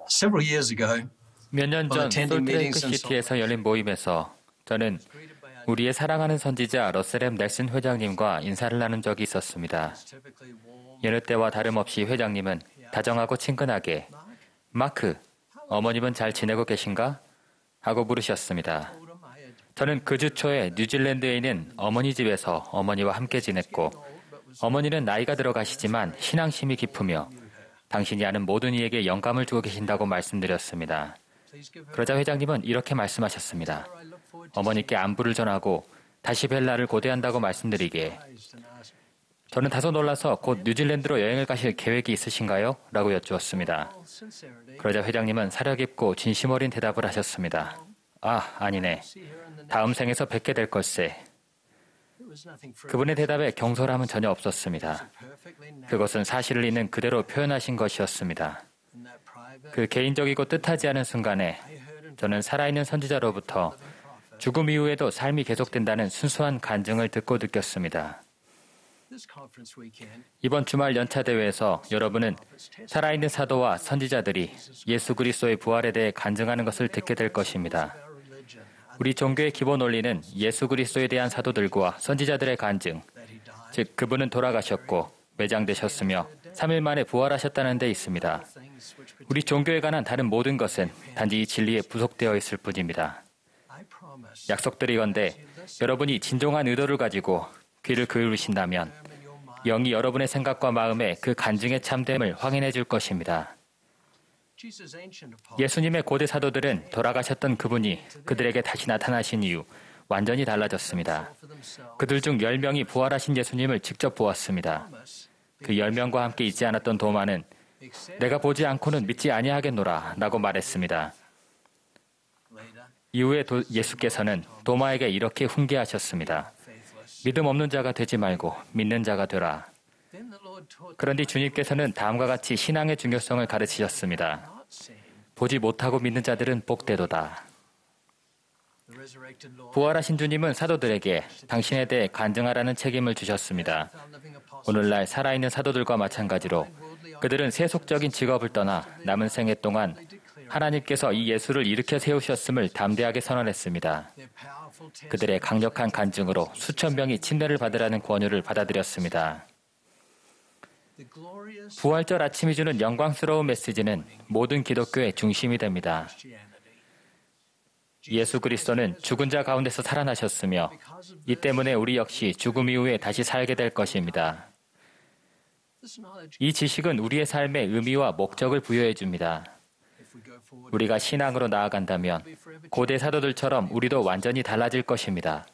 Several years ago, 몇 년 while 전 attending 솔트레이크 meetings in 시티에서 열린 모임에서 저는 우리의 사랑하는 선지자 러셀 M. 넬슨 회장님과 인사를 나눈 적이 있었습니다. 여느 때와 다름없이 회장님은 다정하고 친근하게 마크, 어머님은 잘 지내고 계신가? 하고 물으셨습니다. 저는 그 주 초에 뉴질랜드에 있는 어머니 집에서 어머니와 함께 지냈고 어머니는 나이가 들어가시지만 신앙심이 깊으며 당신이 아는 모든 이에게 영감을 주고 계신다고 말씀드렸습니다. 그러자 회장님은 이렇게 말씀하셨습니다. 어머니께 안부를 전하고 다시 뵐 날을 고대한다고 말씀드리기에 저는 다소 놀라서 곧 뉴질랜드로 여행을 가실 계획이 있으신가요? 라고 여쭈었습니다. 그러자 회장님은 사려 깊고 진심 어린 대답을 하셨습니다. 아, 아니네. 다음 생에서 뵙게 될 걸세. 그분의 대답에 경솔함은 전혀 없었습니다. 그것은 사실을 있는 그대로 표현하신 것이었습니다. 그 개인적이고 뜻하지 않은 순간에 저는 살아있는 선지자로부터 죽음 이후에도 삶이 계속된다는 순수한 간증을 듣고 느꼈습니다. 이번 주말 연차 대회에서 여러분은 살아있는 사도와 선지자들이 예수 그리스도의 부활에 대해 간증하는 것을 듣게 될 것입니다. 우리 종교의 기본 원리는 예수 그리스도에 대한 사도들과 선지자들의 간증, 즉 그분은 돌아가셨고 매장되셨으며 3일 만에 부활하셨다는 데 있습니다. 우리 종교에 관한 다른 모든 것은 단지 이 진리에 부속되어 있을 뿐입니다. 약속드리건대 여러분이 진정한 의도를 가지고 귀를 기울이신다면 영이 여러분의 생각과 마음에 그 간증의 참됨을 확인해 줄 것입니다. 예수님의 고대 사도들은 돌아가셨던 그분이 그들에게 다시 나타나신 이후 완전히 달라졌습니다. 그들 중 10명이 부활하신 예수님을 직접 보았습니다. 그 10명과 함께 있지 않았던 도마는 내가 보지 않고는 믿지 아니하겠노라 라고 말했습니다. 이후에 예수께서는 도마에게 이렇게 훈계하셨습니다. 믿음 없는 자가 되지 말고 믿는 자가 되라. 그런데 주님께서는 다음과 같이 신앙의 중요성을 가르치셨습니다. 보지 못하고 믿는 자들은 복되도다. 부활하신 주님은 사도들에게 당신에 대해 간증하라는 책임을 주셨습니다. 오늘날 살아있는 사도들과 마찬가지로 그들은 세속적인 직업을 떠나 남은 생애 동안 하나님께서 이 예수를 일으켜 세우셨음을 담대하게 선언했습니다. 그들의 강력한 간증으로 수천 명이 침례를 받으라는 권유를 받아들였습니다. 부활절 아침이 주는 영광스러운 메시지는 모든 기독교의 중심이 됩니다. 예수 그리스도는 죽은 자 가운데서 살아나셨으며 이 때문에 우리 역시 죽음 이후에 다시 살게 될 것입니다. 이 지식은 우리의 삶에 의미와 목적을 부여해 줍니다. 우리가 신앙으로 나아간다면 고대 사도들처럼 우리도 완전히 달라질 것입니다.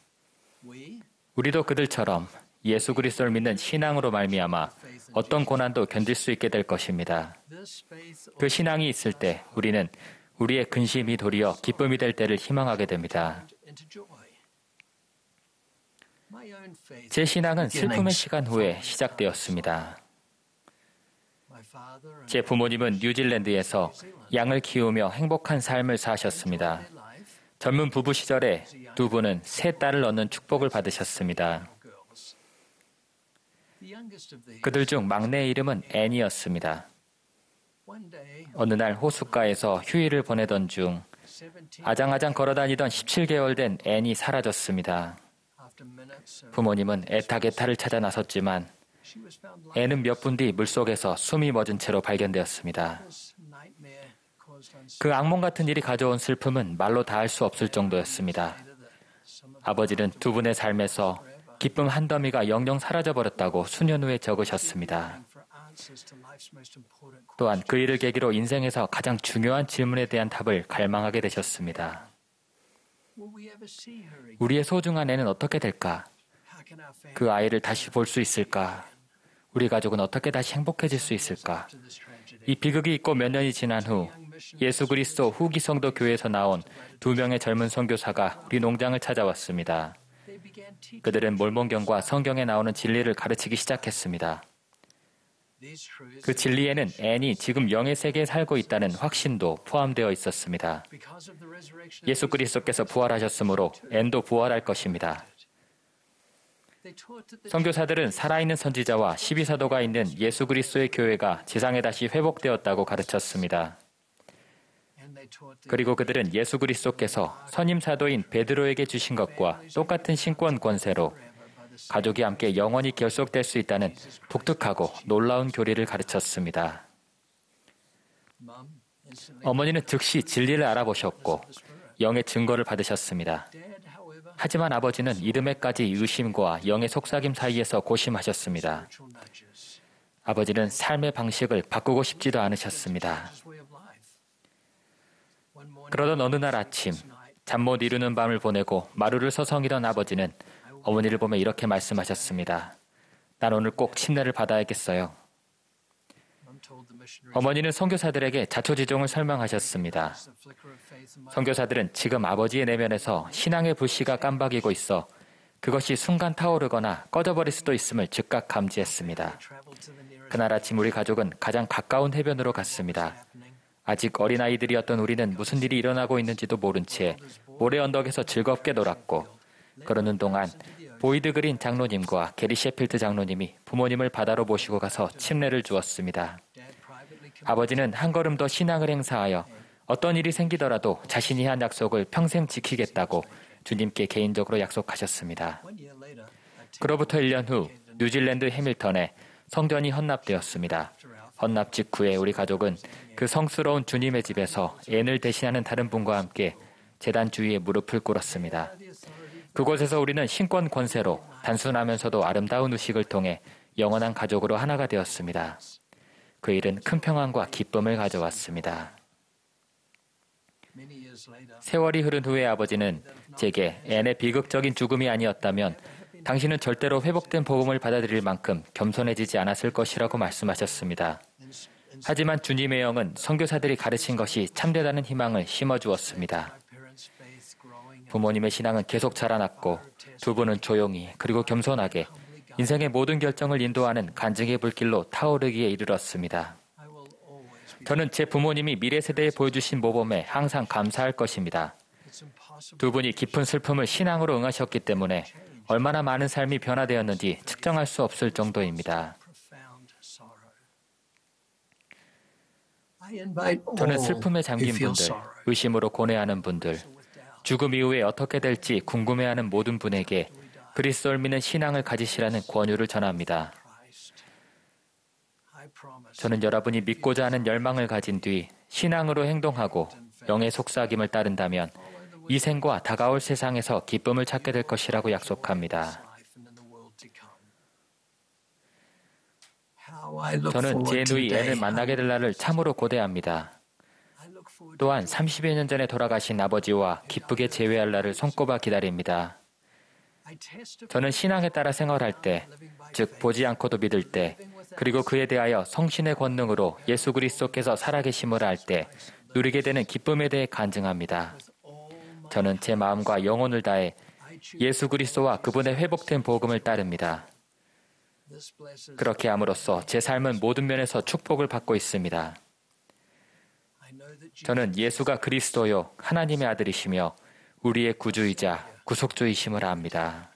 우리도 그들처럼 예수 그리스도를 믿는 신앙으로 말미암아 어떤 고난도 견딜 수 있게 될 것입니다. 그 신앙이 있을 때 우리는 우리의 근심이 도리어 기쁨이 될 때를 희망하게 됩니다. 제 신앙은 슬픔의 시간 후에 시작되었습니다. 제 부모님은 뉴질랜드에서 양을 키우며 행복한 삶을 사셨습니다. 젊은 부부 시절에 두 분은 세 딸을 얻는 축복을 받으셨습니다. 그들 중 막내의 이름은 앤이었습니다. 어느 날 호숫가에서 휴일을 보내던 중 아장아장 걸어다니던 17개월 된 앤이 사라졌습니다. 부모님은 애타게타를 찾아 나섰지만 앤은 몇 분 뒤 물속에서 숨이 멎은 채로 발견되었습니다. 그 악몽 같은 일이 가져온 슬픔은 말로 다할 수 없을 정도였습니다. 아버지는 두 분의 삶에서 기쁨 한 더미가 영영 사라져버렸다고 수년 후에 적으셨습니다. 또한 그 일을 계기로 인생에서 가장 중요한 질문에 대한 답을 갈망하게 되셨습니다. 우리의 소중한 애는 어떻게 될까? 그 아이를 다시 볼 수 있을까? 우리 가족은 어떻게 다시 행복해질 수 있을까? 이 비극이 있고 몇 년이 지난 후 예수 그리스도 후기 성도 교회에서 나온 2명의 젊은 선교사가 우리 농장을 찾아왔습니다. 그들은 몰몬경과 성경에 나오는 진리를 가르치기 시작했습니다. 그 진리에는 앤이 지금 영의 세계에 살고 있다는 확신도 포함되어 있었습니다. 예수 그리스도께서 부활하셨으므로 앤도 부활할 것입니다. 선교사들은 살아있는 선지자와 12사도가 있는 예수 그리스도의 교회가 지상에 다시 회복되었다고 가르쳤습니다. 그리고 그들은 예수 그리스도께서 선임 사도인 베드로에게 주신 것과 똑같은 신권 권세로 가족이 함께 영원히 결속될 수 있다는 독특하고 놀라운 교리를 가르쳤습니다. 어머니는 즉시 진리를 알아보셨고 영의 증거를 받으셨습니다. 하지만 아버지는 이듬해까지 의심과 영의 속삭임 사이에서 고심하셨습니다. 아버지는 삶의 방식을 바꾸고 싶지도 않으셨습니다. 그러던 어느 날 아침, 잠 못 이루는 밤을 보내고 마루를 서성이던 아버지는 어머니를 보며 이렇게 말씀하셨습니다. 난 오늘 꼭 침례를 받아야겠어요. 어머니는 선교사들에게 자초지종을 설명하셨습니다. 선교사들은 지금 아버지의 내면에서 신앙의 불씨가 깜박이고 있어 그것이 순간 타오르거나 꺼져버릴 수도 있음을 즉각 감지했습니다. 그날 아침 우리 가족은 가장 가까운 해변으로 갔습니다. 아직 어린아이들이었던 우리는 무슨 일이 일어나고 있는지도 모른 채 모래 언덕에서 즐겁게 놀았고 그러는 동안 보이드 그린 장로님과 게리 셰필드 장로님이 부모님을 바다로 모시고 가서 침례를 주었습니다. 아버지는 한 걸음 더 신앙을 행사하여 어떤 일이 생기더라도 자신이 한 약속을 평생 지키겠다고 주님께 개인적으로 약속하셨습니다. 그로부터 1년 후 뉴질랜드 해밀턴에 성전이 헌납되었습니다. 헌납 직후에 우리 가족은 그 성스러운 주님의 집에서 앤을 대신하는 다른 분과 함께 제단 주위에 무릎을 꿇었습니다. 그곳에서 우리는 신권 권세로 단순하면서도 아름다운 의식을 통해 영원한 가족으로 하나가 되었습니다. 그 일은 큰 평안과 기쁨을 가져왔습니다. 세월이 흐른 후에 아버지는 제게 앤의 비극적인 죽음이 아니었다면 당신은 절대로 회복된 복음을 받아들일 만큼 겸손해지지 않았을 것이라고 말씀하셨습니다. 하지만 주님의 영은 선교사들이 가르친 것이 참되다는 희망을 심어주었습니다. 부모님의 신앙은 계속 자라났고 두 분은 조용히 그리고 겸손하게 인생의 모든 결정을 인도하는 간증의 불길로 타오르기에 이르렀습니다. 저는 제 부모님이 미래 세대에 보여주신 모범에 항상 감사할 것입니다. 두 분이 깊은 슬픔을 신앙으로 응하셨기 때문에 얼마나 많은 삶이 변화되었는지 측정할 수 없을 정도입니다. 저는 슬픔에 잠긴 분들, 의심으로 고뇌하는 분들, 죽음 이후에 어떻게 될지 궁금해하는 모든 분에게 그리스도를 믿는 신앙을 가지시라는 권유를 전합니다. 저는 여러분이 믿고자 하는 열망을 가진 뒤 신앙으로 행동하고 영의 속삭임을 따른다면 이 생과 다가올 세상에서 기쁨을 찾게 될 것이라고 약속합니다. 저는 제 누이 앤을 만나게 될 날을 참으로 고대합니다. 또한 30여 년 전에 돌아가신 아버지와 기쁘게 재회할 날을 손꼽아 기다립니다. 저는 신앙에 따라 생활할 때, 즉 보지 않고도 믿을 때, 그리고 그에 대하여 성신의 권능으로 예수 그리스도께서 살아계심을 알 때 누리게 되는 기쁨에 대해 간증합니다. 저는 제 마음과 영혼을 다해 예수 그리스도와 그분의 회복된 복음을 따릅니다. 그렇게 함으로써 제 삶은 모든 면에서 축복을 받고 있습니다. 저는 예수가 그리스도요 하나님의 아들이시며 우리의 구주이자 구속주이심을 압니다.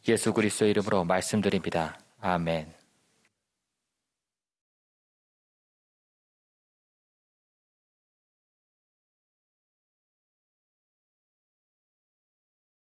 예수 그리스도의 이름으로 말씀드립니다. 아멘.